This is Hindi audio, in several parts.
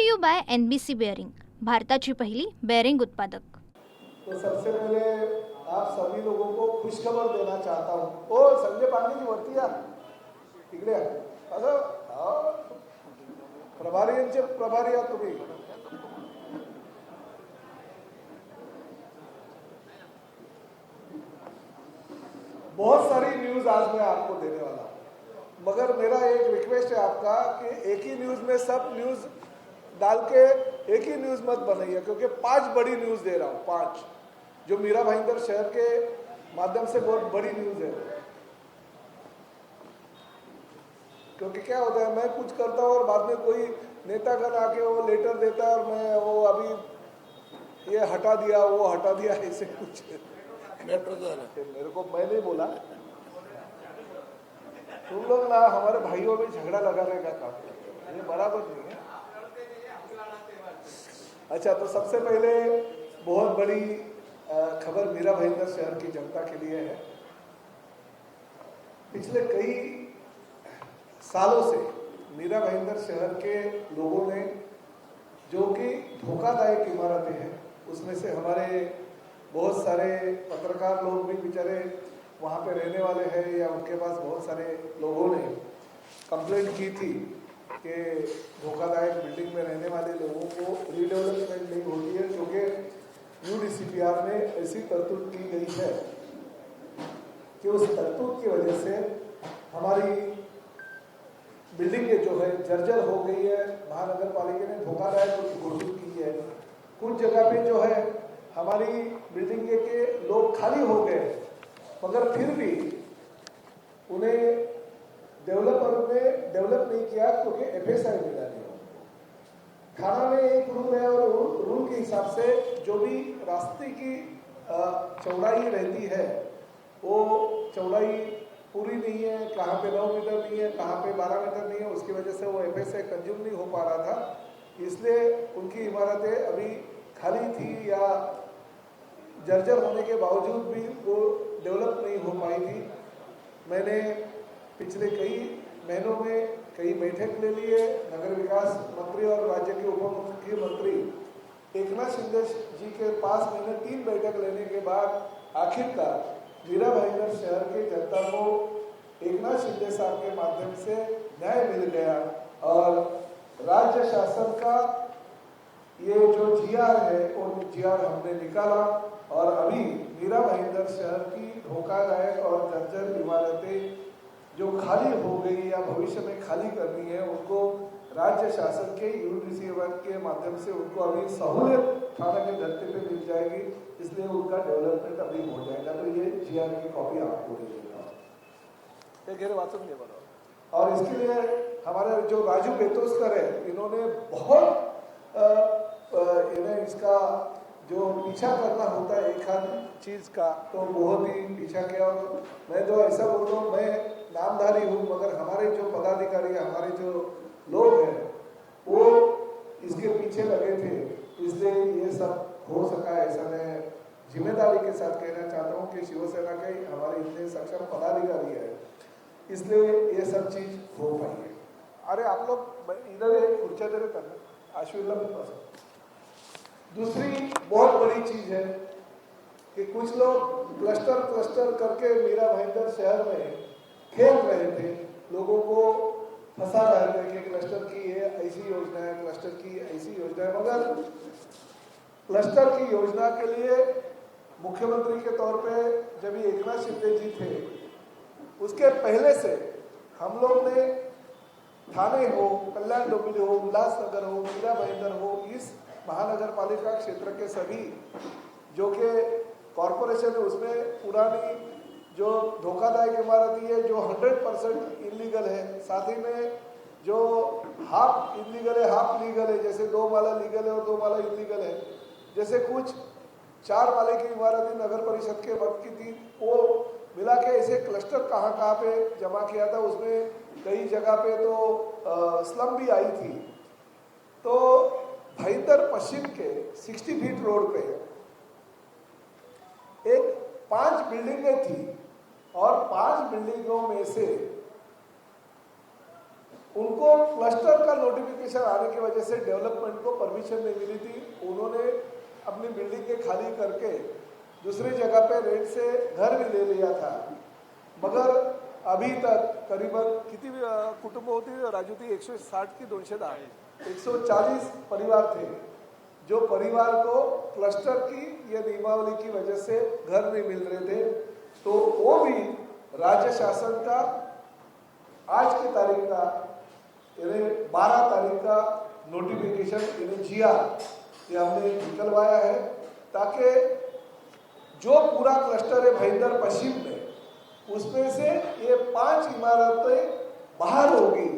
To you by NBC bearing, भारताची पहिली बेअरिंग उत्पादक। तो सबसे पहले आप सभी लोगों को खुशखबर देना चाहता हूँ। ओ संजय पांडे जी वरती या इकडे या. प्रभारी प्रभारी आहात तुम्ही. बहुत सारी न्यूज आज मैं आपको देने वाला हूँ, मगर मेरा एक रिक्वेस्ट है आपका कि एक ही न्यूज में सब न्यूज डाल के एक ही न्यूज मत बनाइए, क्योंकि 5 बड़ी न्यूज दे रहा हूँ, 5 जो मीरा भाईंदर शहर के माध्यम से बहुत बड़ी न्यूज है। क्योंकि क्या होता है, मैं कुछ करता हूँ और बाद में कोई नेतागण आके वो लेटर देता है और मैं वो अभी ये हटा दिया वो हटा दिया ऐसे कुछ मेरे को, मैं नहीं बोला, तुम लोग ना हमारे भाइयों में झगड़ा लगाने का काम करते, ये बराबर नहीं है। अच्छा, तो सबसे पहले बहुत बड़ी खबर मीरा भाईंदर शहर की जनता के लिए है। पिछले कई सालों से मीरा भाईंदर शहर के लोगों ने, जो कि धोखादायक इमारतें हैं, उसमें से हमारे बहुत सारे पत्रकार लोग भी बेचारे वहाँ पे रहने वाले हैं, या उनके पास बहुत सारे लोगों ने कंप्लेंट की थी कि धोखादायक बिल्डिंग में रहने वाले लोगों को रीडेवलपमेंट नहीं होती है, क्योंकि UDCPR में ऐसी तरतूद की गई है कि उस तरतूद की वजह से हमारी बिल्डिंगें जो है जर्जर हो गई है। महानगर पालिका ने धोखादायक घोषित की है। कुछ जगह पे जो है हमारी बिल्डिंगें के लोग खाली हो गए, मगर फिर भी उन्हें डेवलपर ने डेवलप नहीं किया, क्योंकि FSI मिला नहीं। थाना में एक रूल है और रूल के हिसाब से जो भी रास्ते की चौड़ाई रहती है, वो चौड़ाई पूरी नहीं है, कहाँ पे 9 मीटर नहीं है, कहाँ पे 12 मीटर नहीं है, उसकी वजह से वो FSI कंज्यूम नहीं हो पा रहा था, इसलिए उनकी इमारतें अभी खाली थी या जर्जर होने के बावजूद भी वो डेवलप नहीं हो पाई थी। मैंने पिछले कई महीनों में कई बैठक ले ली है। नगर विकास मंत्री और राज्य के उप मुख्यमंत्री एकनाथ शिंदे जी के पास मैंने 3 बैठक लेने के बाद आखिरकार मीरा भाईंदर शहर के जनता को एकनाथ शिंदे साहब के माध्यम से न्याय मिल गया और राज्य शासन का ये जो GR है वो GR हमने निकाला और अभी मीरा भाईंदर शहर की धोखादायक और जर्जर इमारतें जो खाली हो गई या भविष्य में खाली करनी है, उनको राज्य शासन के UDCPR के माध्यम से उनको अभी सहूलियत थाना के धरती पे मिल जाएगी, इसलिए उनका डेवलपमेंट अभी हो जाएगा। तो ये GR की कॉपी आपको दे देगा, ये घेरे वाचन नहीं बना। और इसके लिए हमारे जो राजू बेतोस्कर है, इन्होंने बहुत इन्हें इसका जो पीछा करना होता है एक आध चीज का, तो बहुत ही पीछा किया। और मैं जो ऐसा बोलता हूँ, मैं नामधारी हूँ, मगर हमारे जो पदाधिकारी हमारे जो लोग हैं वो इसके पीछे लगे थे, इसलिए ये सब हो सका। ऐसा मैं जिम्मेदारी के साथ कहना चाहता हूँ कि शिवसेना के हमारे इतने सक्षम पदाधिकारी है, इसलिए ये सब चीज हो पाई है। अरे आप लोग इधर खुर्चा दे रहे थे, आशीर्वाद। दूसरी बहुत बड़ी चीज है कि कुछ लोग क्लस्टर करके मीरा भाईंदर शहर में खेल रहे थे, लोगों को फंसा रहे थे कि क्लस्टर की ये ऐसी योजना है, क्लस्टर की ऐसी योजना है, मगर क्लस्टर की योजना के लिए मुख्यमंत्री के तौर पे जब ये एकनाथ शिंदे जी थे, उसके पहले से हम लोग ने थाने हो, कल्याण डोंबिवली हो, उल्लासनगर हो, मीरा भाईंदर हो, इस महानगर पालिका क्षेत्र के सभी जो कि कॉरपोरेशन है, उसमें पुरानी जो धोखादायक इमारतें है जो 100% इलीगल है, साथ ही में जो हाफ इलीगल है हाफ लीगल है, जैसे 2 माला लीगल है और 2 माला इलीगल है, जैसे कुछ 4 माले की इमारतें नगर परिषद के वक्त की थी, वो मिला के ऐसे क्लस्टर कहाँ पे जमा किया था। उसमें कई जगह पे तो स्लम भी आई थी। तो भाईंदर पश्चिम के 60 फीट रोड पे एक 5 बिल्डिंगें थी और 5 बिल्डिंगों में से उनको क्लस्टर का नोटिफिकेशन आने की वजह से डेवलपमेंट को परमिशन नहीं मिली थी। उन्होंने अपनी बिल्डिंग के खाली करके दूसरी जगह पे रेंट से घर भी ले लिया था, मगर अभी तक करीबन किती कुटुंब होती राजू थी? 160 की 210 140 परिवार थे जो परिवार को क्लस्टर की ये नियमावली की वजह से घर नहीं मिल रहे थे। तो वो भी राज्य शासन का आज की तारीख का 12 तारीख का नोटिफिकेशन जिया ये हमने निकलवाया है, ताकि जो पूरा क्लस्टर है भाईंदर पश्चिम में, उसमें से ये 5 इमारतें बाहर होगी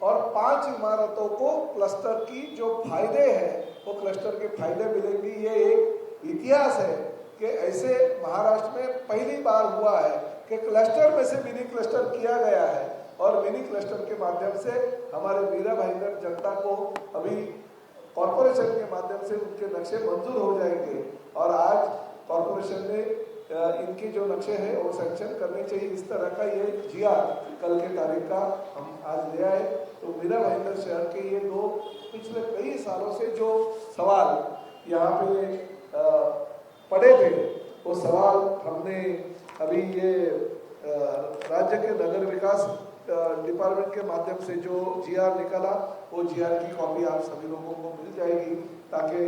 और 5 इमारतों को क्लस्टर की जो फायदे हैं वो क्लस्टर के फायदे मिलेंगे। ये एक इतिहास है कि ऐसे महाराष्ट्र में पहली बार हुआ है कि क्लस्टर में से मिनी क्लस्टर किया गया है और मिनी क्लस्टर के माध्यम से हमारे मीरा भाईंदर जनता को अभी कॉरपोरेशन के माध्यम से उनके नक्शे मंजूर हो जाएंगे और आज कॉरपोरेशन ने इनके जो नक्शे हैं वो सैंक्शन करने चाहिए। इस तरह का ये जिया कल के तारीख का हम आज ले आए। तो मीरा भाईंदर शहर के ये दो पिछले कई सालों से जो सवाल यहाँ पे पड़े थे वो सवाल हमने अभी ये राज्य के नगर विकास डिपार्टमेंट के माध्यम से जो जीआर निकाला वो जीआर की कॉपी आप सभी लोगों को मिल जाएगी, ताकि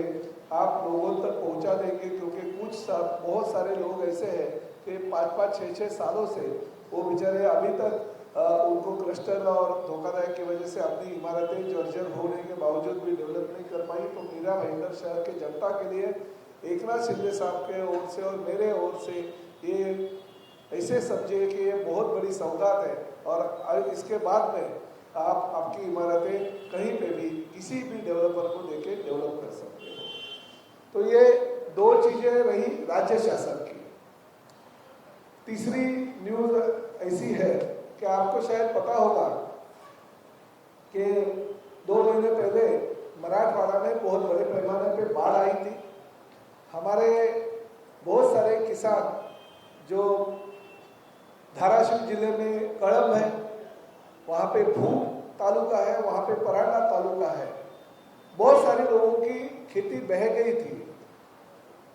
आप लोगों तक पहुंचा देंगे। क्योंकि बहुत सारे लोग ऐसे हैं कि 5-5, 6-6 सालों से वो बेचारे अभी तक उनको क्लस्टर और धोखाधड़ी की वजह से अपनी इमारतें जर्जर होने के बावजूद भी डेवलप नहीं कर पाई। तो मीरा भाईंदर शहर के जनता के लिए एकनाथ शिंदे साहब के ओर से और मेरे ओर से ये ऐसे समझिए कि ये बहुत बड़ी सौगात है और इसके बाद में आप आपकी इमारतें कहीं पे भी किसी भी डेवलपर को देके डेवलप कर सकते हो। तो ये दो चीजें रही राज्य शासन की। तीसरी न्यूज ऐसी है कि आपको शायद पता होगा कि 2 महीने पहले मराठवाड़ा में बहुत बड़े पैमाने पे बाढ़ आई थी। हमारे बहुत सारे किसान जो धाराशिव जिले में कड़म है, वहाँ पे भूम तालुका है, वहाँ पे परांडा तालुका है, बहुत सारे लोगों की खेती बह गई थी।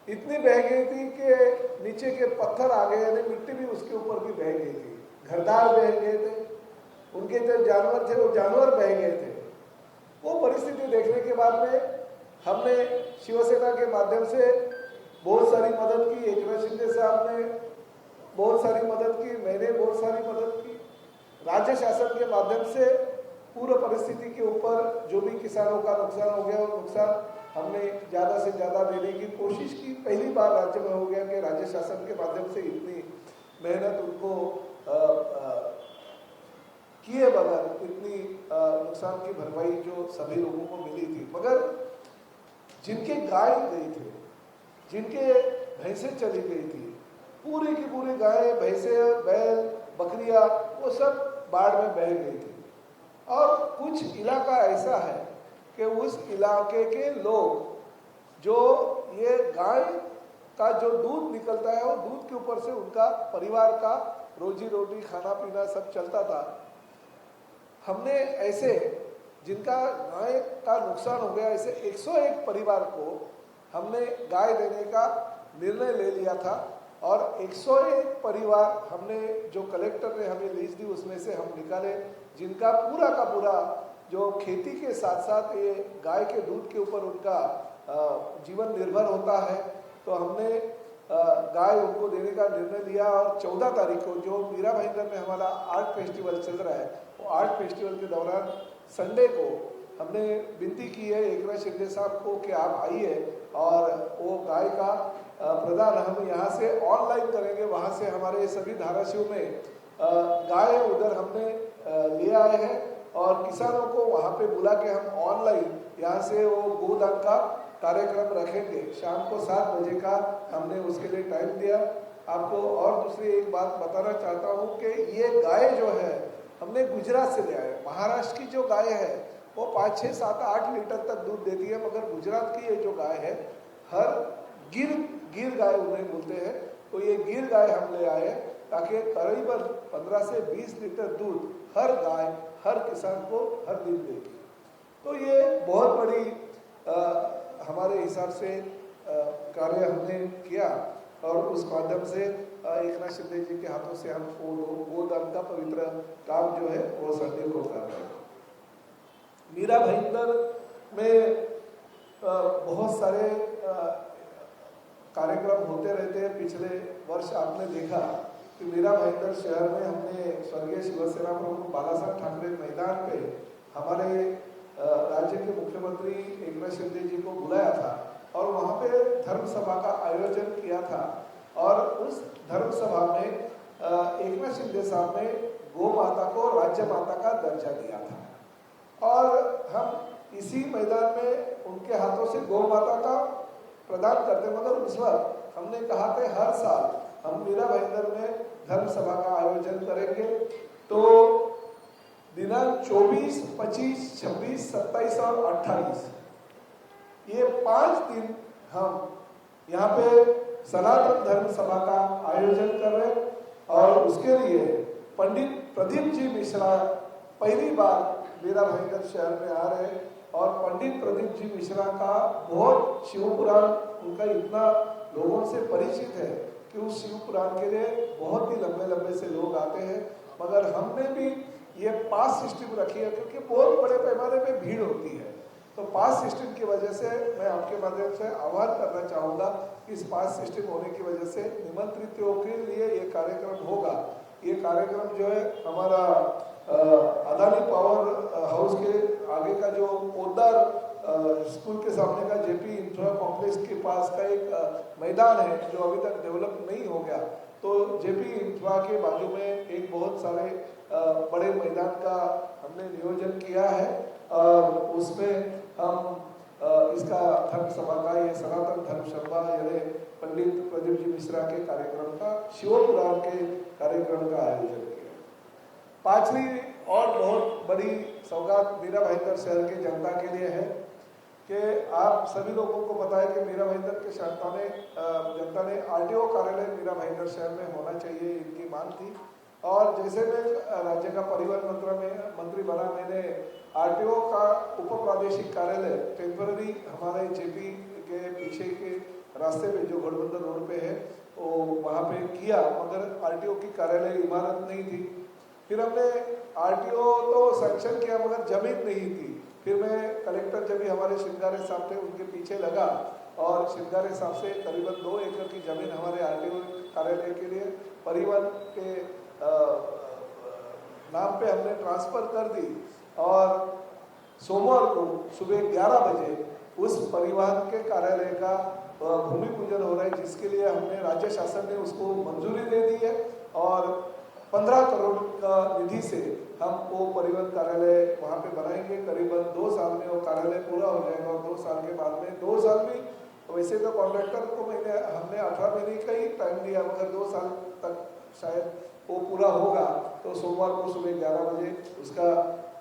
इतनी बह गई थी कि नीचे के पत्थर आ गए, यानी मिट्टी भी उसके ऊपर भी बह गई थी, घरदार बह गए थे, उनके जो जानवर थे वो जानवर बह गए थे। वो परिस्थिति देखने के बाद में हमने शिवसेना के माध्यम से बहुत सारी मदद की, एकनाथ शिंदे साहब ने बहुत सारी मदद की, मैंने बहुत सारी मदद की। राज्य शासन के माध्यम से पूर्ण परिस्थिति के ऊपर जो भी किसानों का नुकसान हो गया वो नुकसान हमने ज़्यादा से ज़्यादा देने की कोशिश की। पहली बार राज्य में हो गया कि राज्य शासन के माध्यम से इतनी मेहनत उनको किए बगैर इतनी नुकसान की भरपाई जो सभी लोगों को मिली थी। मगर जिनके गाय गई थे, जिनके भैंसें चली गई थी, पूरी की पूरी गाय, भैंसे, बैल, बकरियां वो सब बाढ़ में बह गई थी। और कुछ इलाका ऐसा है कि उस इलाके के लोग जो ये गाय का जो दूध निकलता है वो दूध के ऊपर से उनका परिवार का रोजी रोटी खाना पीना सब चलता था। हमने ऐसे जिनका गाय का नुकसान हो गया, ऐसे 101 परिवार को हमने गाय देने का निर्णय ले लिया था और 101 परिवार हमने जो कलेक्टर ने हमें लीज दी उसमें से हम निकाले, जिनका पूरा का पूरा जो खेती के साथ साथ ये गाय के दूध के ऊपर उनका जीवन निर्भर होता है। तो हमने गाय उनको देने का निर्णय लिया और 14 तारीख को जो मीरा भाईंदर में हमारा आर्ट फेस्टिवल चल रहा है, वो आर्ट फेस्टिवल के दौरान संडे को हमने विनती की है एकनाथ शिंदे साहब को कि आप आइए और वो गाय का प्रदान हम यहाँ से ऑनलाइन करेंगे। वहाँ से हमारे सभी धाराशिव में गाय उधर हमने ले आए हैं और किसानों को वहाँ पे बुला के हम ऑनलाइन यहाँ से वो गोदान का कार्यक्रम रखेंगे। शाम को 7 बजे का हमने उसके लिए टाइम दिया। आपको और दूसरी एक बात बताना चाहता हूँ कि ये गाय जो है हमने गुजरात से ले आए। महाराष्ट्र की जो गाय है वो 5, 6, 7, 8 लीटर तक दूध देती है, मगर गुजरात की ये जो गाय है हर गिर गाय उन्हें बोलते हैं, तो ये गिर गाय हम ले आए ताकि करीबन 15 से 20 लीटर दूध हर गाय हर किसान को हर दिन देगी। तो ये बहुत बड़ी हमारे हिसाब से कार्य हमने किया और उस माध्यम से एकनाथ शिंदे जी के हाथों से हम गोदान का पवित्र काम जो है वो संडे को कर रहे हैं। मीरा भाईंदर में बहुत सारे कार्यक्रम होते रहते हैं। पिछले वर्ष आपने देखा कि मीरा भाईंदर शहर में हमने स्वर्गीय शिवसेना प्रमुख बाला साहब ठाकरे मैदान पे हमारे राज्य के मुख्यमंत्री एकनाथ शिंदे जी को बुलाया था और वहाँ पे धर्म सभा का आयोजन किया था। और उस धर्म सभा में एकनाथ शिंदे साहब ने गौ माता को राज्य माता का दर्जा दिया था और हम इसी मैदान में उनके हाथों से गौ माता का प्रदान करते। मगर उस वक्त हमने कहा था हर साल हम मीरा भाईंदर में धर्म सभा का आयोजन करेंगे। तो दिनांक 24, 25, 26, 27 और 28 ये 5 दिन हम यहाँ पे सनातन धर्म सभा का आयोजन कर रहे हैं और उसके लिए पंडित प्रदीप जी मिश्रा पहली बार मीरा भाईंदर शहर में आ रहे हैं और पंडित प्रदीप जी मिश्रा का बहुत शिव पुराण उनका इतना लोगों से परिचित है कि उस शिव पुराण के लिए बहुत ही लंबे लंबे से लोग आते हैं। मगर हमने भी ये पास सिस्टम रखी है क्योंकि बहुत बड़े पैमाने पे भीड़ होती है। तो पास सिस्टम की वजह से मैं आपके माध्यम से आह्वान करना चाहूँगा कि इस पास सिस्टम होने की वजह से निमंत्रितों के लिए ये कार्यक्रम होगा। ये कार्यक्रम जो है हमारा अदानी पावर हाउस के आगे का जो पोद्दार स्कूल के सामने का जेपी इंफ्रा कॉम्प्लेक्स के पास का एक मैदान है जो अभी तक डेवलप नहीं हो गया। तो जेपी इंफ्रा के बाजू में एक बहुत सारे बड़े मैदान का हमने नियोजन किया है और उसमें हम इसका धर्म सभा का ये सनातन धर्म सभा यानी पंडित प्रदीप जी मिश्रा के कार्यक्रम का शिव पुराण के कार्यक्रम का आयोजन किया। पांचवी और बहुत बड़ी सौगात मीरा भाईंदर शहर के जनता के लिए है कि आप सभी लोगों को पता है कि मीरा भाईंदर के जनता ने आरटीओ कार्यालय मीरा भाईंदर शहर में होना चाहिए, इनकी मांग थी। और जैसे मैं राज्य का परिवहन मंत्री बना, मैंने आरटीओ का उप प्रादेशिक कार्यालय टेम्पररी हमारे जेपी के पीछे के रास्ते पे जो गठबंधन रोड पे है वो वहाँ पे किया, मगर आरटीओ की कार्यालय इमारत नहीं थी। फिर हमने आरटीओ तो सैंक्शन किया मगर जमीन नहीं थी। फिर मैं कलेक्टर जब भी हमारे शिंगारे साहब थे उनके पीछे लगा और शिंगारे साहब से करीबन 2 एकड़ की जमीन हमारे आरटीओ कार्यालय के लिए परिवहन के नाम पे हमने ट्रांसफर कर दी और सोमवार को सुबह 11 बजे उस परिवहन के कार्यालय का भूमि पूजन हो रहा है, जिसके लिए हमने राज्य शासन ने उसको मंजूरी दे दी है और 15 करोड़ का निधि से हम वो परिवहन कार्यालय वहाँ पे बनाएंगे। करीबन 2 साल में वो कार्यालय पूरा हो जाएगा और 2 साल के बाद में 2 साल भी वैसे तो कॉन्ट्रैक्टर को हमने 18 महीने का ही टाइम दिया, मगर 2 साल तक शायद वो पूरा होगा। तो सोमवार को सुबह 11 बजे उसका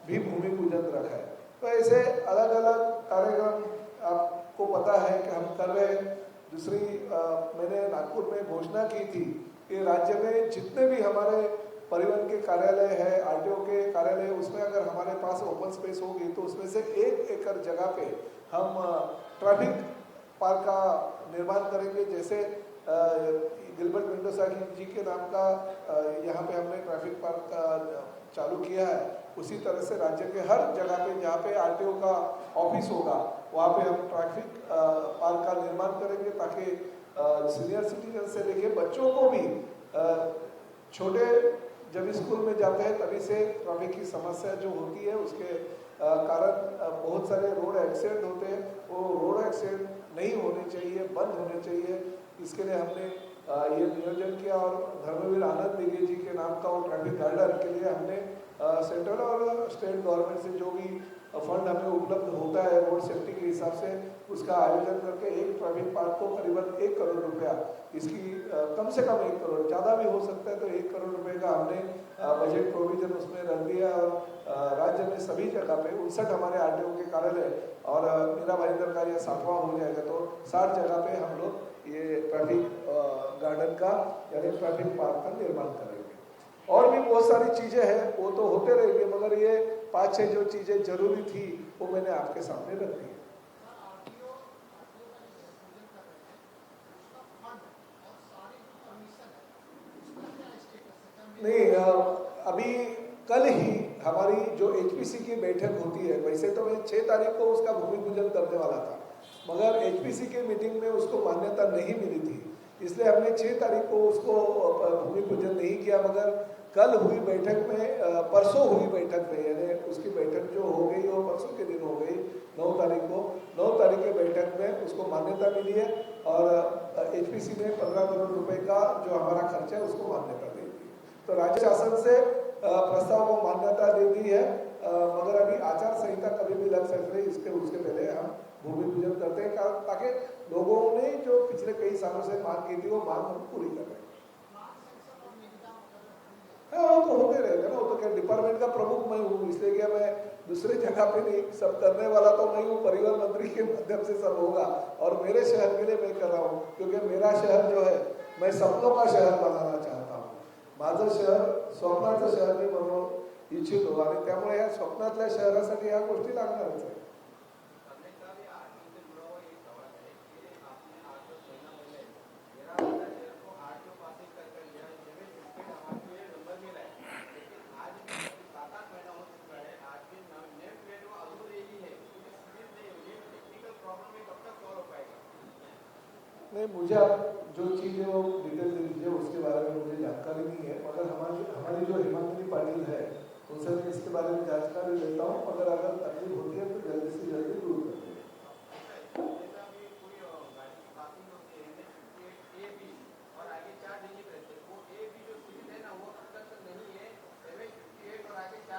भी भूमि पूजन रखा है। तो ऐसे अलग अलग कार्यक्रम आपको पता है कि हम कर रहे हैं। दूसरी मैंने नागपुर में घोषणा की थी कि राज्य में जितने भी हमारे परिवहन के कार्यालय है, आरटीओ के कार्यालय, उसमें अगर हमारे पास ओपन स्पेस होगी तो उसमें से 1 एकड़ जगह पे हम ट्रैफिक पार्क का निर्माण करेंगे। जैसे गिलबर्ट मेंडोसा जी के नाम का यहाँ पे हमने ट्रैफिक पार्क का चालू किया है, उसी तरह से राज्य के हर जगह पे जहाँ पे आरटीओ का ऑफिस होगा वहाँ पे हम ट्रैफिक पार्क का निर्माण करेंगे ताकि सीनियर सिटीजन से लेके बच्चों को भी छोटे जब स्कूल में जाते हैं तभी से ट्रैफिक की समस्या जो होती है उसके कारण बहुत सारे रोड एक्सीडेंट होते हैं, वो रोड एक्सीडेंट नहीं होने चाहिए, बंद होने चाहिए। इसके लिए हमने ये नियोजन किया और धर्मवीर आनंद दिगे जी के नाम का वो ट्रैफिक गार्डर के लिए हमने सेंट्रल और स्टेट गवर्नमेंट से जो भी फंड हमें उपलब्ध होता है रोड सेफ्टी के हिसाब से उसका आयोजन करके एक ट्रैफिक पार्क को करीबन 1 करोड़ रुपया, इसकी कम से कम 1 करोड़, ज़्यादा भी हो सकता है, तो 1 करोड़ रुपए का हमने बजट प्रोविजन उसमें रख दिया। और राज्य में सभी जगह पे 59 हमारे आरटीओ के कार्यालय और मीरा भाईंदर का ये 7वां हो जाएगा तो 60 जगह पे हम लोग ये ट्रैफिक गार्डन का यानी ट्रैफिक पार्क का निर्माण करेंगे। और भी बहुत सारी चीजें हैं, वो तो होते रहेंगे, मगर ये 5-6 जो चीजें जरूरी थी वो मैंने आपके सामने रख दी। नहीं, अभी कल ही हमारी जो एचपीसी की बैठक होती है, वैसे तो मैं 6 तारीख को उसका भूमि पूजन करने वाला था, मगर एचपीसी के मीटिंग में उसको मान्यता नहीं मिली थी, इसलिए हमने 6 तारीख को उसको भूमि पूजन नहीं किया। मगर कल हुई बैठक में, परसों हुई बैठक में, यानी उसकी बैठक जो हो गई वो परसों के दिन हो गई, 9 तारीख को, 9 तारीख के बैठक में उसको मान्यता मिली है और एचपीसी ने 15 करोड़ रुपए का जो हमारा खर्चा है उसको मान्यता दे दी। तो राज्य शासन से प्रस्ताव को मान्यता दे दी है, मगर अभी आचार संहिता कभी भी लग सकती है, इसके उसके पहले हम भूमि पूजन करते हैं, ताकि लोगों ने जो पिछले कई सालों से मांग की थी वो मांग हम पूरी कर रहे हैं। हाँ, वो तो होते रहेगा ना, वो तो क्या डिपार्टमेंट का प्रमुख मैं हूँ, इसलिए क्या मैं दूसरे जगह पे नहीं, सब करने वाला तो मैं हूँ, परिवहन मंत्री के माध्यम से सब होगा और मेरे शहर के लिए मैं कर रहा हूँ, क्योंकि मेरा शहर जो है मैं सपनों का शहर बनाना चाहता हूँ। माझं शहर स्वप्नाचं शहर मी बनवू इच्छितो आणि त्यामुळे या स्वप्नातल्या शहरासाठी ह्या गोष्टी लागणारच आहे। नहीं, मुझे आप जो चीज़ें वो डिटेल दे दीजिए, उसके बारे में मुझे जानकारी नहीं है, मगर हमारी जो हिमांगिनी पाटिल है उनसे मैं इसके बारे में जानकारी लेता हूँ, मगर अगर तकलीफ होती है तो जल्दी से जल्दी दूर करते हैं।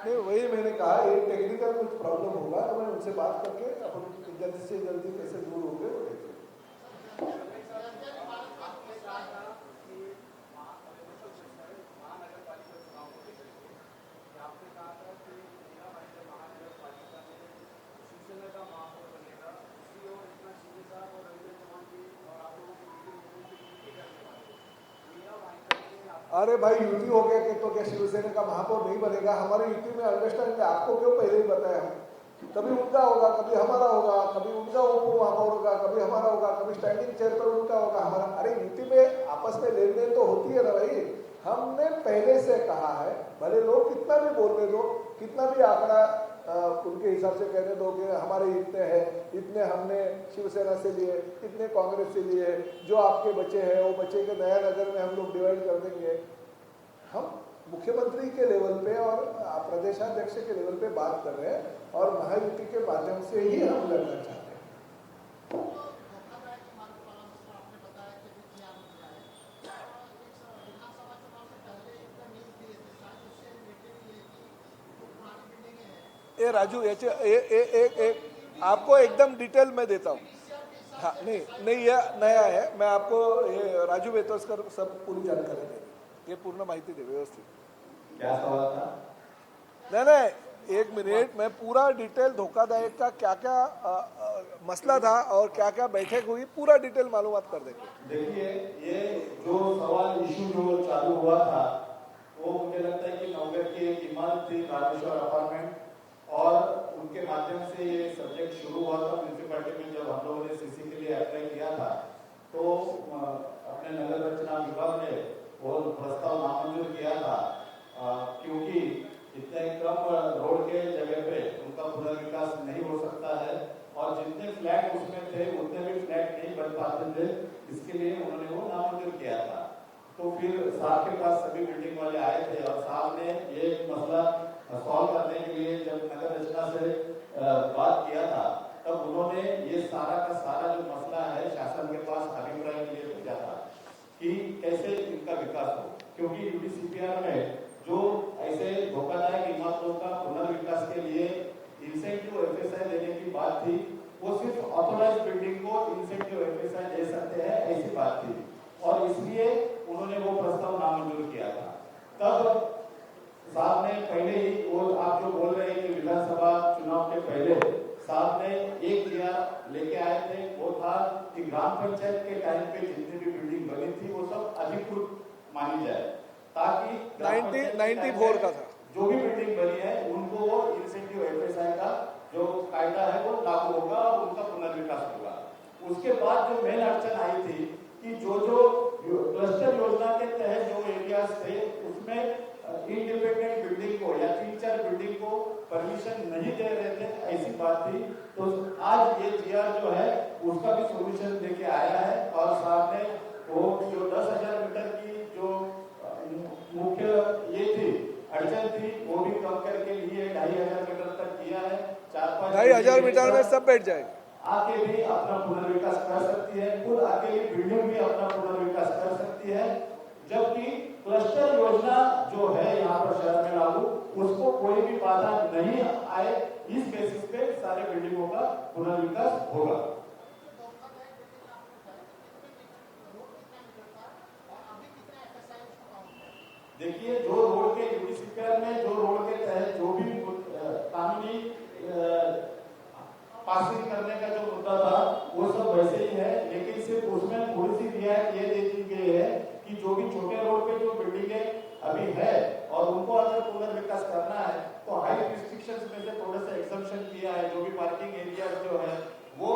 नहीं, वही मैंने कहा, एक टेक्निकल कुछ प्रॉब्लम होगा तो मैं उनसे बात करके अपन जल्दी से जल्दी कैसे दूर होंगे वो देखेंगे। अरे भाई, युति हो गया कि तो क्या शिवसेना का महापौर नहीं बनेगा? हमारी युति में अंडरस्टैंडिंग है, आपको क्यों पहले ही बताया हम? कभी उनका होगा, कभी हमारा होगा, कभी उनका उप महापौर होगा, कभी हमारा होगा, कभी स्टैंडिंग चेयर पर उनका होगा, हमारा। अरे युति में आपस में लेन देन तो होती है ना भाई। हमने पहले से कहा है, भले लोग कितना भी बोलने दो, कितना भी आंकड़ा उनके हिसाब से कहने दो कि हमारे इतने हैं, इतने हमने शिवसेना से लिए, इतने कांग्रेस से लिए, जो आपके बचे हैं वो बचे के नया नगर में हम लोग डिवाइड कर देंगे। हम मुख्यमंत्री के लेवल पे और प्रदेशाध्यक्ष के लेवल पे बात कर रहे हैं और महायुति के माध्यम से ही हम लड़ना चाहते हैं। ए राजू, आपको एकदम डिटेल में देता हूँ। हाँ, नहीं, यह नया है, मैं आपको ये राजू वेतोस्कर सब पूरी जानकारी देंगे, ये पूर्ण माहिती दे व्यवस्थित। क्या सवाल था? नहीं, एक मिनट, मैं पूरा डिटेल धोखादायक का क्या क्या मसला था और क्या क्या बैठक हुई, पूरा डिटेल मालूमात कर देंगे। देखिए, ये जो सवाल इशू जो चालू हुआ था वो मुझे लगता है कि नवगढ़ की एक इमारत थी, रामेश्वर अपार्टमेंट, और उनके माध्यम से ये सब्जेक्ट शुरू हुआ था म्यूनिसिपैलिटी में। जब हम लोगों ने सीसी के लिए अप्लाई किया था तो अपने नगर रचना विभाग ने वो प्रस्ताव नामंजूर किया था, क्योंकि इतने कम रोड के जगह पे उनका पुनर्विकास नहीं हो सकता है और जितने फ्लैट उसमें थे उतने भी फ्लैट नहीं बन पाते थे, इसके लिए उन्होंने वो नामंजूर किया था। तो फिर साहब के पास सभी बिल्डिंग वाले आए थे और साहब ने ये मसला सॉल्व करने के लिए जब नगर रचना से बात किया था तब उन्होंने ये सारा का सारा जो मसला है शासन के पास अभिप्राय के लिए भेजा था कि कैसे इनका विकास हो, क्योंकि यूडीसीपीआर में जो ऐसे धोखादायक इमारतों का पुनर्विकास के लिए इंसेंटिव एफएसआई देने की बात थी, वो सिर्फ ऑथोराइज बिल्डिंग को इंसेंटिव एफएसआई दे सकते हैं ऐसी बात थी और इसलिए उन्होंने वो प्रस्ताव नामंजूर किया था। तब साहब ने पहले ही, वो आप जो बोल रहे हैं कि विधानसभा चुनाव के पहले साहब ने एक दिया लेके आए थे, वो था कि ग्राम पंचायत के टाइम पे जितनी भी बिल्डिंग बनी थी वो सब अधिकृत मानी जाए। ताकि 94 का था। जो भी बिल्डिंग बनी है उनको वो इंसेंटिव एफएसआई का जो कायदा है वो लागू होगा और उनका पुनर्विकास होगा। उसके बाद जो मेन अड़चन आई थी कि जो क्लस्टर योजना के तहत जो एरियाज थे उसमें इंडिपेंडेंट बिल्डिंग को या 3-4 बिल्डिंग को परमिशन नहीं दे रहे थे, ऐसी बात थी। तो आज ये जीआर जो है उसका भी सोल्यूशन लेके आया है और सामने वो जो 10,000 मीटर की जो मुख्य ये थी अड़चन थी वो भी कम करके लिए 2,500 मीटर तक किया है। 4-5 2,500 मीटर में सब बैठ जाएगा। आके भी अपना पुनर्विकास कर सकती है, खुद आके बिल्डिंग भी अपना पुनर्विकास कर सकती है। जबकि क्लस्टर योजना जो है यहाँ पर शहर में लागू, उसको कोई भी बाधा नहीं आए, इस बेसिस पे सारे बिल्डिंगों का पुनर्विकास होगा। देखिए जो रोड के यूडीसीपीआर में जो रोड के तहत जो भी कानूनी पासिंग करने का जो मुद्दा था वो सब वैसे ही है, लेकिन सिर्फ उसमें थोड़ी सी रियायत ये दे दी गई है कि जो भी छोटे रोड पे जो बिल्डिंगें अभी है और उनको अगर पुनर्विकास करना है तो हाइट रिस्ट्रिक्शंस में से थोड़ा सा एक्सेप्शन किया है। जो भी पार्किंग एरिया जो है वो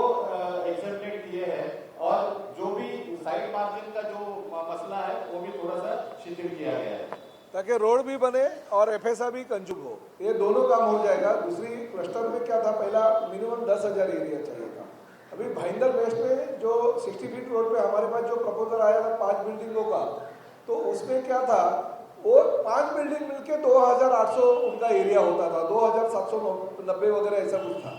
एक्सेप्टेड किए हैं और जो भी साइड मार्जिन का जो मसला है वो भी थोड़ा सा शिथिल किया गया है ताकि रोड भी बने और एफएसआई भी कंज्यूम हो, ये दोनों काम हो जाएगा। दूसरी क्लस्टर में क्या था, पहला मिनिमम 10,000 एरिया चाहिए था। अभी भाईंदर वेस्ट में जो 60 फीट रोड पे हमारे पास जो प्रपोजल आया था 5 बिल्डिंगों का, तो उसमें क्या था, वो 5 बिल्डिंग मिलके 2,800 उनका एरिया होता था, 2,790 वगैरह ऐसा कुछ था।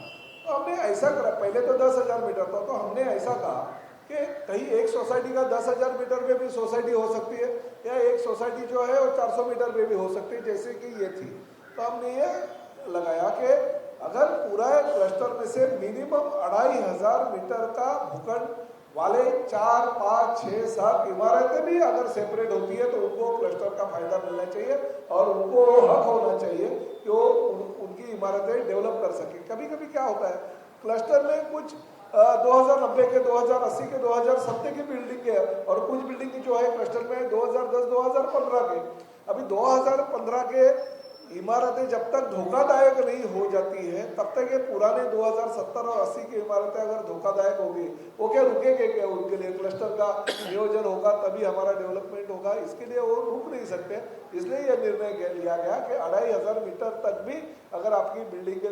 तो हमने ऐसा करा, पहले तो 10,000 मीटर था, तो हमने ऐसा कहा कि कहीं एक सोसाइटी का 10,000 मीटर में भी सोसाइटी हो सकती है या एक सोसाइटी जो है वो 400 मीटर में भी हो सकती है, जैसे कि ये थी। तो हमने ये लगाया कि अगर पूरा क्लस्टर में से मिनिमम 2,500 मीटर का भूखंड वाले 4, 5, 6, 7 इमारतें भी अगर सेपरेट होती है तो उनको क्लस्टर का फायदा मिलना चाहिए और उनको हक होना चाहिए कि वो उनकी इमारतें डेवलप कर सके। कभी कभी क्या होता है, क्लस्टर में कुछ 2090 के, 2080 के, 2070 की बिल्डिंग है और कुछ बिल्डिंग जो है क्लस्टर में 2010, 2015 के। अभी 2015 के इमारतें जब तक धोखादायक नहीं हो जाती है तब तक ये पुराने 2070 और 80 की इमारतें अगर धोखादायक होगी, वो क्या रुकेंगे क्या? उनके लिए क्लस्टर का नियोजन होगा तभी हमारा डेवलपमेंट होगा, इसके लिए वो रुक नहीं सकते। इसलिए यह निर्णय लिया गया कि 2,500 मीटर तक भी अगर आपकी बिल्डिंग के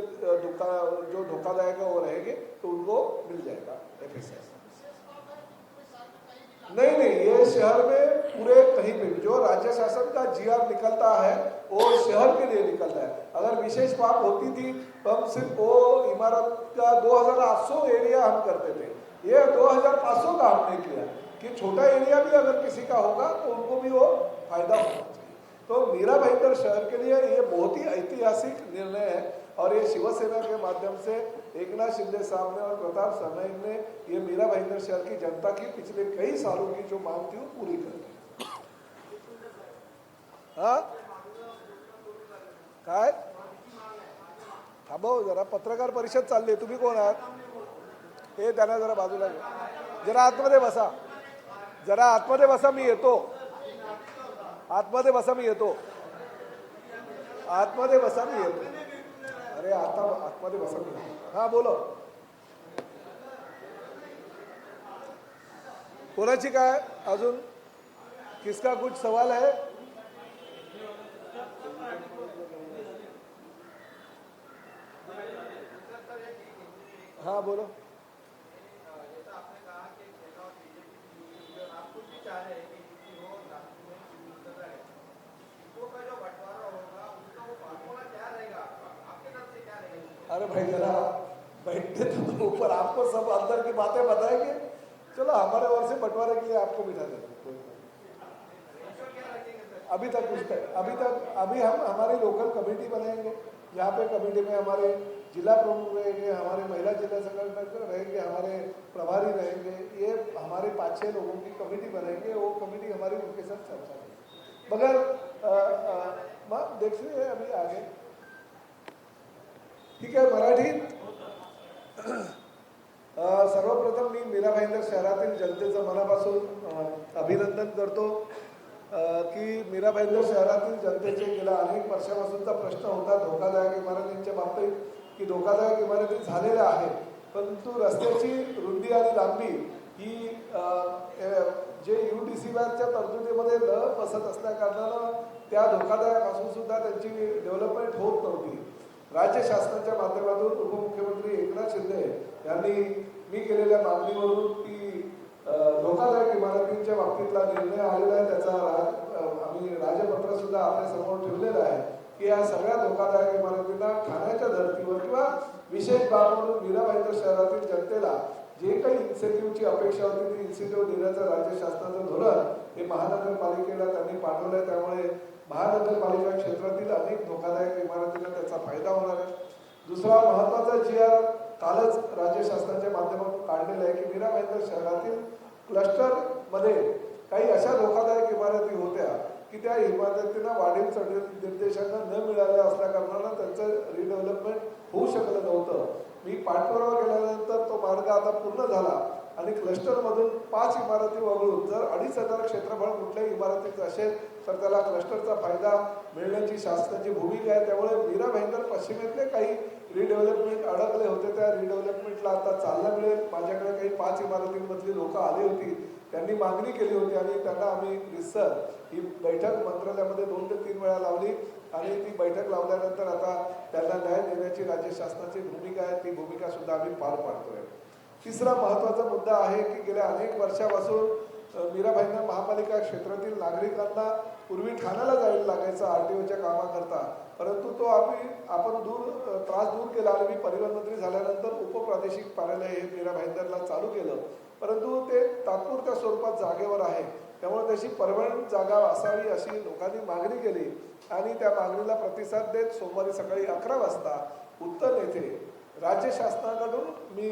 जो धोखादायक है वो रहेंगे तो उनको मिल जाएगा एफएसआई। नहीं, ये शहर में पूरे कहीं पे भी जो राज्य शासन का जीआर निकलता है वो शहर के लिए निकलता है। अगर विशेष बात होती थी तो हम सिर्फ वो इमारत का 2,800 एरिया हम करते थे, ये 2,500 का हमने किया कि छोटा एरिया भी अगर किसी का होगा तो उनको भी वो फायदा होना चाहिए। तो मीरा भाईंदर शहर के लिए ये बहुत ही ऐतिहासिक निर्णय है और ये शिवसेना के माध्यम से एकनाथ शिंदे साहब ने और प्रताप सरनाईक ने ये मीरा भाईंदर शहर की जनता की पिछले कई सालों की जो मांग थी वो पूरी कर दी। हाँ काय थांबव जरा, पत्रकार परिषद चालली आहे, तुम्ही कोण आहात? हे त्यांना जरा बाजूला घ्या, जरा आतमध्ये बसा, जरा आतमध्ये बसा, मी येतो, आतमध्ये बसा, मी येतो, आतमध्ये बसा, मी येतो। अरे आता आतमध्ये बसा, मी येतो। हाँ बोलो, कोणाची काय अजून किसका कुछ सवाल है? हाँ बोलो। अरे भाई जरा बैठते तो ऊपर, आपको सब अंदर की बातें बताएंगे, चलो हमारे ओर से बंटवारे के लिए आपको बिठा देंगे। अभी हम हमारी लोकल कमेटी बनाएंगे, यहाँ पे कमेटी में हमारे जिला प्रमुख रहेंगे, हमारे महिला जिला संगठन रहेंगे, हमारे प्रभारी रहेंगे, ये हमारे 5-6 लोगों की कमेटी बनाएंगे, वो कमेटी हमारी उनके साथ चर्चा करेगी। मगर देखिए अभी आगे ठीक आहे। मराठीत सर्वप्रथम मी मीरा भाईंदर शहरातील जनतेचं मनापासून अभिनंदन करतो की मीरा भाईंदर शहरातील जनतेचे गेल्या अनेक वर्षापासूनचा प्रश्न होता धोकादायक इमारतींच्या बाबतीत, की धोकादायक इमारती झालेल्या आहेत, परंतु रस्त्याची रुंदी आणि लांबी ही जे UDCच्या तरतुदीमध्ये न बसत असल्या कारणानं त्या धोकादायक असून सुद्धा त्यांची डेव्हलपमेंट होत नव्हती. राज्य शासनाच्या माध्यमातून उपमुख्यमंत्री एकनाथ शिंदे यांनी मी केलेल्या मागणीवरून ती धोकादायक इमारतींच्या बाबतीतला निर्णय आलेला आहे. त्याचा आम्ही राजपत्र सुद्धा आपल्या समोर ठेवलेलं आहे की या सगळ्या धोकादायक इमारतींना ठाण्याच्या धर्तीवर किंवा विशेष बाब म्हणून मीरा भाईंदर शहरातील जनतेला जे काही इन्सेंटिव्हची अपेक्षा होती ती इन्सेंटिव्ह देण्याचं राज्य शासनाचं धोरण हे महानगरपालिकेला त्यांनी पाठवलं आहे. त्यामुळे महानगरपालिका क्षेत्रातील अनेक धोकादायक इमारतींना त्याचा फायदा होणार आहे. दुसरा महत्त्वाचा GR कालच राज्य शासनाच्या माध्यमातून काढलेला आहे की मीरा भाईंदर शहरातील क्लस्टरमध्ये काही अशा धोकादायक इमारती होत्या की त्या इमारतींना वाढीव चढीव निर्देशांना न मिळाल्या असल्या कारणानं त्यांचं रिडेव्हलपमेंट होऊ शकलं नव्हतं. मी पाठपुरावा केल्यानंतर तो मार्ग आता पूर्ण झाला आणि क्लस्टरमधून 5 इमारती वगळून जर 2,500 क्षेत्रफळ कुठल्याही इमारतीचं असेल तर त्याला क्लस्टरचा फायदा मिळण्याची शासनाची भूमिका आहे. त्यामुळे मीरा भाईंदर पश्चिमेतले काही रिडेव्हलपमेंट अडकले होते त्या रिडेव्हलपमेंटला आता चालना मिळेल. माझ्याकडे काही 5 इमारतींमधली लोक आली होती, त्यांनी मागणी केली होती आणि त्यांना आम्ही रिसर ही बैठक मंत्रालयामध्ये 2 ते 3 वेळा लावली आणि ती बैठक लावल्यानंतर आता त्यांना न्याय देण्याची राज्य शासनाची भूमिका आहे. ती भूमिका सुद्धा आम्ही पार पाडतोय. तिसरा महत्त्वाचा मुद्दा आहे की गेल्या अनेक वर्षापासून मीरा भाईंदर महापालिका क्षेत्रातील नागरिकांना पूर्वी ठाण्याला जायला लागायचं RTOच्या कामाकरता, परंतु तो आपण त्रास दूर केला आणि मी परिवहन मंत्री झाल्यानंतर उपप्रादेशिक कार्यालय हे मीरा भाईंदरला चालू केलं, परंतु ते तात्पुरत्या स्वरूपात जागेवर आहे. त्यामुळे त्याची परमनंट जागा असावी अशी लोकांनी मागणी केली आणि त्या मागणीला प्रतिसाद देत सोमवारी सकाळी 11 वाजता उत्तर येथे राज्य शासनाकडून मी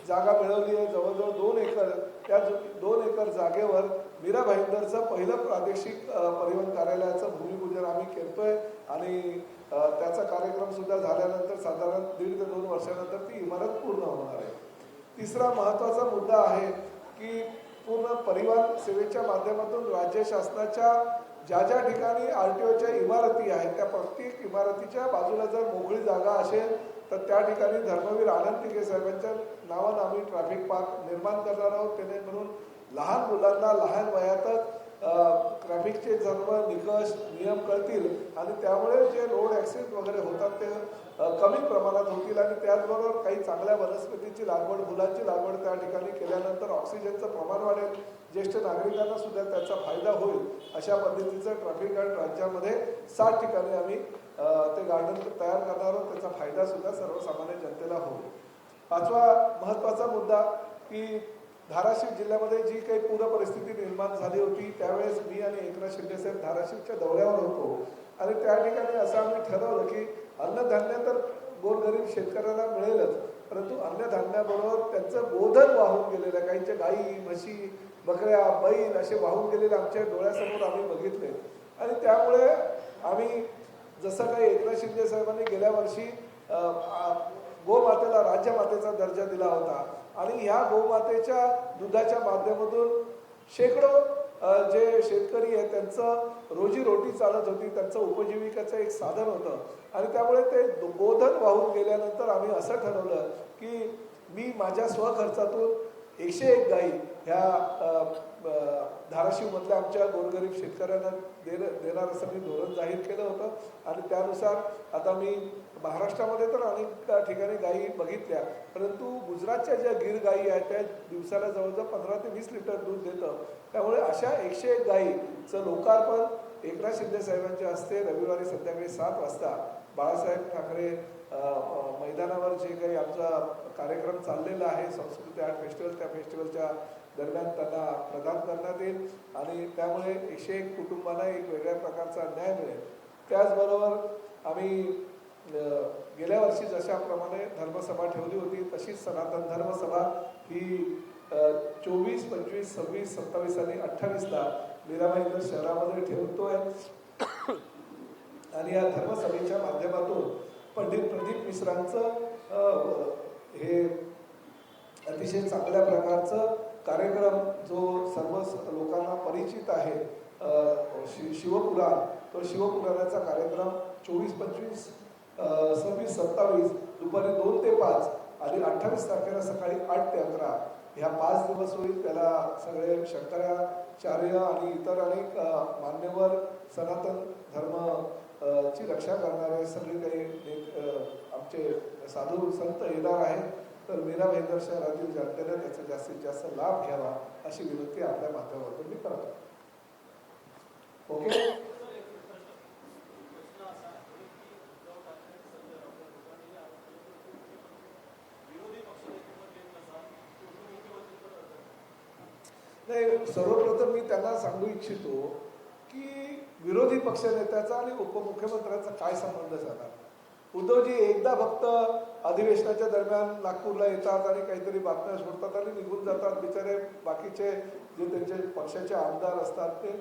जागा मिळवली आहे. जवळजवळ 2 एकर. त्या 2 एकर जागेवर मीरा भाईंदरचं पहिलं प्रादेशिक परिवहन कार्यालयाचं भूमिपूजन आम्ही करतोय आणि त्याचा कार्यक्रम सुद्धा झाल्यानंतर साधारण 1.5 ते 2 वर्षानंतर ती इमारत पूर्ण होणार आहे. तिसरा महत्त्वाचा मुद्दा आहे की पूर्ण परिवहन सेवेच्या माध्यमातून राज्य शासनाच्या ज्या ठिकाणी RTOच्या इमारती आहेत त्या प्रत्येक इमारतीच्या बाजूला जर मोकळी जागा असेल तर त्या ठिकाणी धर्मवीर आनंद टिके साहेबांच्या नावानं आम्ही ट्रॅफिक पार्क निर्माण करणार आहोत. त्याने म्हणून लहान मुलांना लहान वयातच ट्रॅफिकचे सर्व निकष नियम कळतील आणि त्यामुळे जे रोड ॲक्सिडेंट वगैरे होतात ते कमी प्रमाणात होतील आणि त्याचबरोबर काही चांगल्या वनस्पतीची लागवड, फुलांची लागवड त्या ठिकाणी केल्यानंतर ऑक्सिजनचं प्रमाण वाढेल, ज्येष्ठ नागरिकांना सुद्धा त्याचा फायदा होईल. अशा पद्धतीचं ट्रॅफिक गार्ड राज्यामध्ये 60 ठिकाणी आम्ही ते गार्डन तयार करणार आहोत. त्याचा फायदा सुद्धा सर्वसामान्य जनतेला होईल. 5वा महत्त्वाचा मुद्दा की धाराशिव जिल्ह्यामध्ये जी काही पूर परिस्थिती निर्माण झाली होती त्यावेळेस मी आणि एकनाथ शिंदे साहेब धाराशिवच्या दौऱ्यावर होतो आणि त्या ठिकाणी असं आम्ही ठरवलं की अन्नधान्य तर गोरगरीब शेतकऱ्यांना मिळेलच, परंतु अन्नधान्याबरोबर त्यांचं गोधन वाहून गेलेलं, काहींच्या गाई, म्हशी, बकऱ्या, बैल असे वाहून गेलेले आमच्या डोळ्यासमोर आम्ही बघितले आणि त्यामुळे आम्ही जसं काही एकनाथ शिंदे साहेबांनी गेल्या वर्षी गोमातेला राज्यमातेचा दर्जा दिला होता आणि ह्या गोमातेच्या दुधाच्या माध्यमातून शेकडो जे शेतकरी आहेत त्यांचं रोजीरोटी चालत होती, त्यांचं उपजीविकेचं एक साधन होतं आणि त्यामुळे ते गोधन वाहून गेल्यानंतर आम्ही असं ठरवलं की मी माझ्या स्वखर्चातून 101 गाई ह्या धाराशिवमधल्या आमच्या गोरगरीब शेतकऱ्यांना देणार असं मी धोरण जाहीर केलं होतं आणि त्यानुसार आता मी महाराष्ट्रामध्ये तर अनेक ठिकाणी गायी बघितल्या, परंतु गुजरातच्या ज्या गिर गायी आहेत त्या दिवसाला जवळजवळ 15 ते 20 लिटर दूध देतं. त्यामुळे अशा 101 गायीचं लोकार्पण एकनाथ शिंदे साहेबांच्या हस्ते रविवारी संध्याकाळी 7 वाजता बाळासाहेब ठाकरे मैदानावर जे काही आमचा कार्यक्रम चाललेला आहे संस्कृती आर्ट फेस्टिवल, त्या फेस्टिवलच्या दरम्यान त्यांना प्रदान करण्यात येईल आणि त्यामुळे 101 कुटुंबांना एक वेगळ्या प्रकारचा न्याय मिळेल. त्याचबरोबर आम्ही गेल्या वर्षी जशाप्रमाणे धर्मसभा ठेवली होती तशीच सनातन धर्मसभा ही 24, 25, 26, 27 आणि 28ला मीरा भाईंदर शहरामध्ये ठेवतोय आणि या धर्मसभेच्या माध्यमातून पंडित प्रदीप मिश्रांचं हे अतिशय चांगल्या प्रकारचं कार्यक्रम जो सर्व लोकांना परिचित आहे शिवपुराण, तो शिवपुराणाचा कार्यक्रम 24, 25, 26, 27 दुपारी 2 ते 5 आणि 28 तारखेला सकाळी 8 ते 11 ह्या 5 दिवस होईल. त्याला सगळे शंकराचार्य आणि इतर अनेक मान्यवर सनातन धर्म ची रक्षा करणारे सगळे काही आमचे साधू संत येणार आहेत. तर मीरा भाईंदर शहरातील जनतेने त्याचा जास्तीत जास्त लाभ घ्यावा अशी विनंती आपल्या माध्यमातून मी करतो. ओके. नाही, सर्वप्रथम मी त्यांना सांगू इच्छितो की विरोधी पक्षनेत्याचा आणि उपमुख्यमंत्र्यांचा काय संबंध झाला. उद्धवजी एकदा फक्त अधिवेशनाच्या दरम्यान नागपूरला येतात आणि काहीतरी बातम्या सोडतात आणि निघून जातात. बिचारे बाकीचे जे त्यांचे पक्षाचे आमदार असतात ते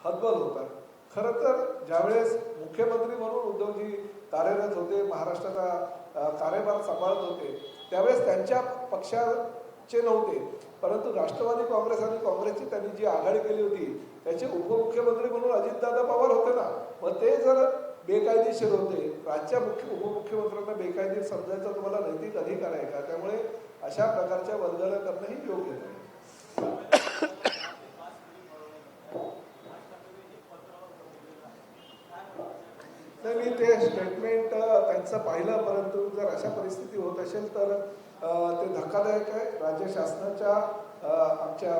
हतबल होतात. खरं तर ज्यावेळेस मुख्यमंत्री म्हणून उद्धवजी कार्यरत होते, महाराष्ट्राचा कार्यभार सांभाळत होते, त्यावेळेस त्यांच्या पक्षाचे नव्हते, परंतु राष्ट्रवादी काँग्रेस आणि काँग्रेसची त्यांनी जी आघाडी केली होती त्याचे उपमुख्यमंत्री म्हणून अजितदादा पवार होते ना. मग ते जर बेकायदेशीर होते, राज्य उपमुख्यमंत्र्यांना बेकायदेशीर समजायचा तुम्हाला नैतिक अधिकार आहे का? त्यामुळे अशा प्रकारच्या वर्गाला करणंही योग्य नाही. मी ते स्टेटमेंट त्यांचं पाहिलं, परंतु जर अशा परिस्थिती होत असेल तर ते धक्कादायक आहे. राज्य शासनाच्या आमच्या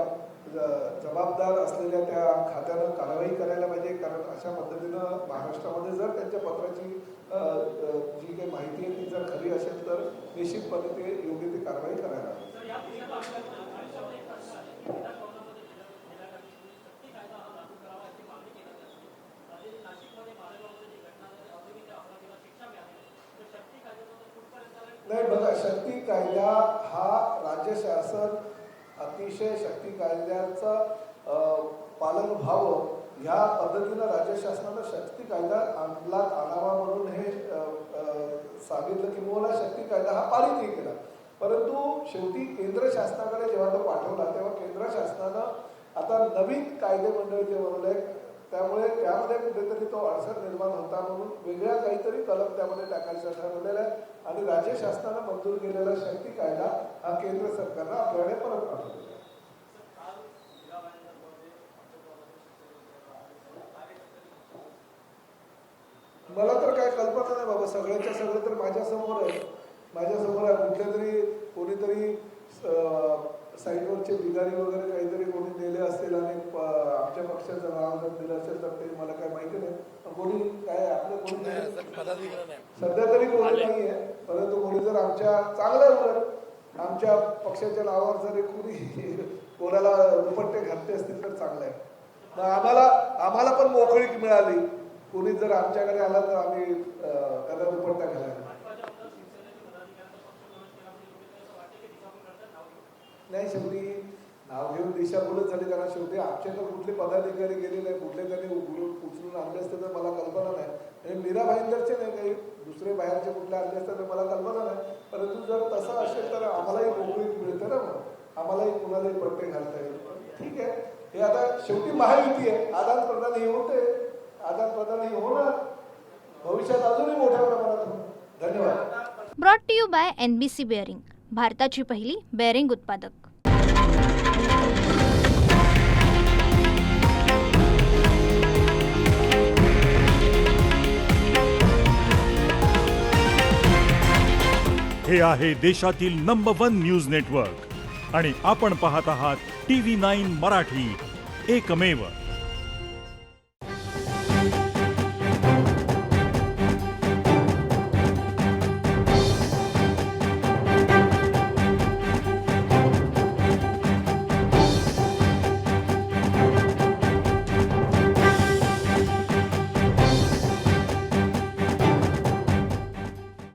जबाबदार असलेल्या त्या खात्यानं कारवाई करायला पाहिजे. कारण अशा पद्धतीनं महाराष्ट्रामध्ये जर त्यांच्या पत्राची जी काही माहिती आहे ती जर खरी असेल तर निश्चितपणे ते योग्य ती कारवाई करायला पाहिजे. नाही बघा, शक्ती कायदा हा राज्य शासन अतिशय शक्ती कायद्याचं पालन व्हावं ह्या पद्धतीनं राज्य शासनानं शक्ती कायदा अंमलात आणावा म्हणून हे सांगितलं की मला शक्ती कायदा हा पारितही केला. परंतु शेवटी केंद्र शासनाकडे जेव्हा तो पाठवला तेव्हा केंद्र शासनानं आता नवीन कायदे मंडळ जे बनवले, त्यामुळे त्यामध्ये कुठेतरी तो अडसर निर्माण होता म्हणून वेगळ्या काहीतरी कलम त्यामध्ये टाकायचं ठरवलेलं आहे आणि राज्य शासनानं मंजूर केलेला शक्ती कायदा हा केंद्र सरकारनं आपल्याकडे परत पाठवलेला आहे. मला तर काय कल्पना नाही बाबा. सगळ्याच्या सगळं तर माझ्यासमोर आहे. कुठल्या तरी कोणीतरी साईडवरचे बिगारी वगैरे काहीतरी कोणी नेले असतील आणि आमच्या पक्षाचं नाव जर दिलं असेल तर ते मला काय माहिती नाही. कोणी काय आपलं कोणी सध्या तरी कोणी नाही आहे, परंतु कोणी जर आमच्या चांगलं आमच्या पक्षाच्या नावावर जर कोणी कोणाला दुपट्टे घातले असतील तर चांगलं आहे. मग आम्हाला पण मोकळीक मिळाली. कोणी जर आमच्याकडे आला तर आम्ही त्याला दुपट्टा घालायला. नाही, शेवटी नाव घेऊन दिशाभूलच झाली. कारण शेवटी आमचे तर कुठले पदाधिकारी गेले नाही, कुठले त्यांनी उचलून आणले असते तर मला कल्पना नाही. आणि मीरा भाईंदरचे नाही, काही दुसरे बाहेरचे कुठले आणले असते तर मला कल्पना नाही. परंतु जर तसं असेल तर आम्हालाही मोकळीक मिळते ना, मग आम्हालाही कुणालाही पट्टे घालता येईल. ठीक आहे, हे आता शेवटी महायुती आहे, आदान प्रदान ही होते, आदान प्रदान ही होणार, भविष्यात अजूनही मोठ्या प्रमाणात होणार. धन्यवाद. Brought to you by NBC bearing, भारताची पहिली बेअरिंग उत्पादक. हे आहे देशातील नंबर 1 न्यूज नेटवर्क आणि आपण पाहत आहात TV9 मराठी, एकमेव.